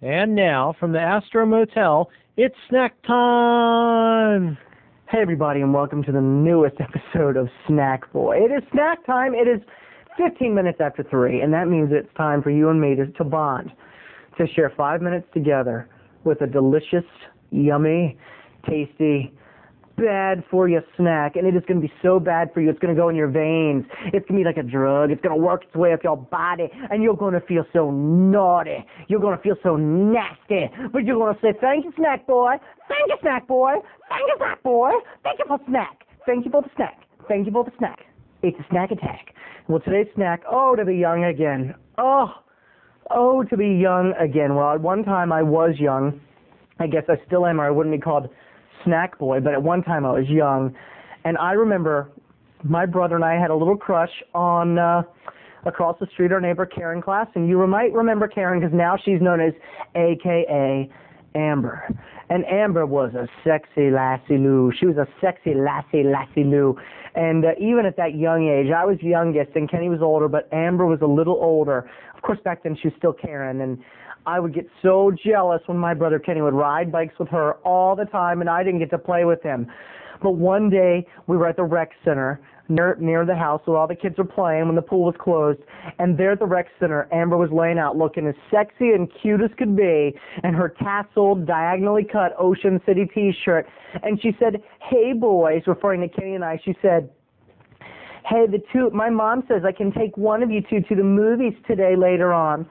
And now, from the Astro Motel, it's snack time! Hey everybody, and welcome to the newest episode of Snackboy. It is snack time. It is 15 minutes after 3, and that means it's time for you and me to bond, to share 5 minutes together with a delicious, yummy, tasty, bad-for-you snack. And it is going to be so bad for you, it's going to go in your veins. It's going to be like a drug. It's going to work its way up your body, and you're going to feel so naughty. You're going to feel so nasty. But you're going to say, thank you, Snack Boy. Thank you, Snack Boy. Thank you, Snack Boy. Thank you for the snack. Thank you for the snack. Thank you for the snack. It's a snack attack. Well, today's snack, to be young again. Oh, to be young again. Well, at one time I was young. I guess I still am, or I wouldn't be called Snack Boy, but at one time I was young, and I remember my brother and I had a little crush on across the street our neighbor Karen Class, and you might remember Karen because now she's known as AKA Amber. And Amber was a sexy lassie Lou. She was a sexy lassie Lou. And even at that young age, I was youngest and Kenny was older, but Amber was a little older. Of course, back then she was still Karen, and I would get so jealous when my brother Kenny would ride bikes with her all the time, and I didn't get to play with him. But one day, we were at the rec center near the house where all the kids were playing when the pool was closed, and there at the rec center, Amber was laying out looking as sexy and cute as could be, and her tasseled, diagonally cut Ocean City t-shirt, and she said, "Hey boys," referring to Kenny and I, she said, "Hey, my mom says I can take one of you two to the movies today later on,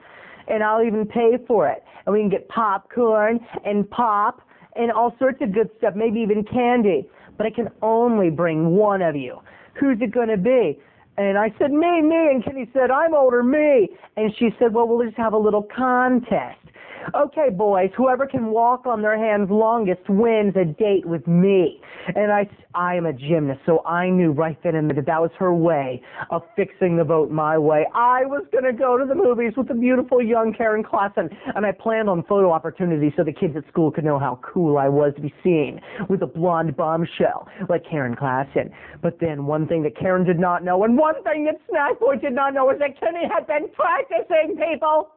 and I'll even pay for it. And we can get popcorn and pop and all sorts of good stuff, maybe even candy. But I can only bring one of you. Who's it going to be?" And I said, me. And Kenny said, "I'm older, me." And she said, "Well, we'll just have a little contest. Okay, boys, whoever can walk on their hands longest wins a date with me." And I am a gymnast, so I knew right then and there that was her way of fixing the vote my way. I was going to go to the movies with the beautiful young Karen Klassen, and I planned on photo opportunities so the kids at school could know how cool I was to be seen with a blonde bombshell like Karen Klassen. But then one thing that Karen did not know, and one thing that Snackboy did not know, is that Kenny had been practicing, people.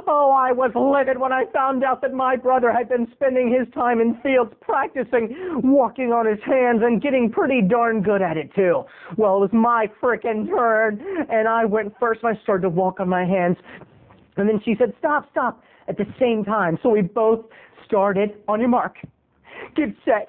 Oh, I was livid when I found out that my brother had been spending his time in fields practicing walking on his hands and getting pretty darn good at it too. Well, it was my frickin' turn, and I went first and I started to walk on my hands, and then she said, stop, at the same time. So we both started. On your mark, get set,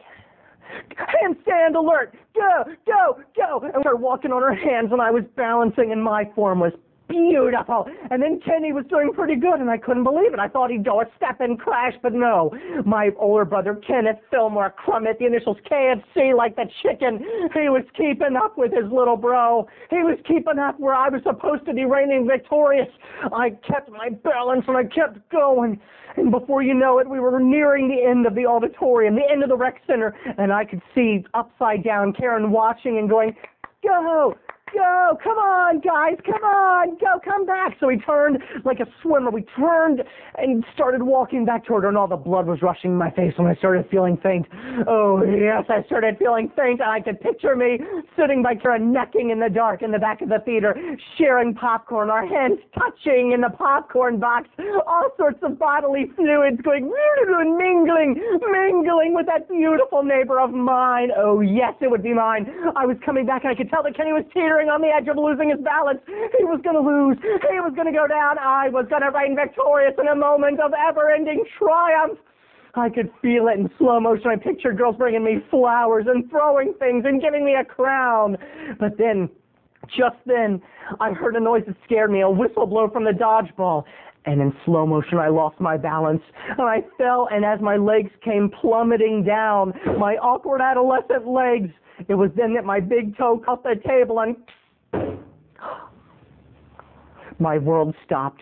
handstand alert, go, and we started walking on our hands, and I was balancing, and my form was beautiful. And then Kenny was doing pretty good, and I couldn't believe it. I thought he'd go a step and crash, but no. My older brother, Kenneth Fillmore Crummett, the initials KFC like the chicken, he was keeping up with his little bro. He was keeping up where I was supposed to be reigning victorious. I kept my balance, and I kept going. And before you know it, we were nearing the end of the auditorium, the end of the rec center, and I could see upside down Karen watching and going, "Go! Go, come on, guys, come on, go, come back." So we turned like a swimmer. We turned and started walking back toward her, and all the blood was rushing in my face when I started feeling faint. Oh, yes, I started feeling faint, and I could picture me sitting by Karen, necking in the dark in the back of the theater, sharing popcorn, our hands touching in the popcorn box, all sorts of bodily fluids going, mingling with that beautiful neighbor of mine. Oh, yes, it would be mine. I was coming back, and I could tell that Kenny was teetering on the edge of losing his balance. He was going to lose. He was going to go down. I was going to reign victorious in a moment of ever-ending triumph. I could feel it in slow motion. I pictured girls bringing me flowers and throwing things and giving me a crown. But then, just then, I heard a noise that scared me, a whistle blow from the dodgeball. And in slow motion, I lost my balance, and I fell, and as my legs came plummeting down, my awkward adolescent legs, it was then that my big toe caught the table, and my world stopped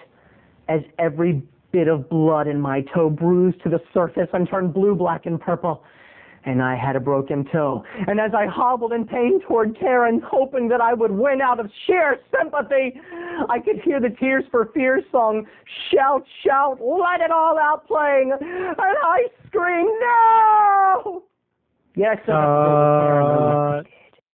as every bit of blood in my toe bruised to the surface and turned blue, black, and purple. And I had a broken toe. And as I hobbled in pain toward Karen, hoping that I would win out of sheer sympathy, I could hear the Tears for Fears song, "Shout, shout, let it all out," playing. And I screamed, "No!" Yes, Karen.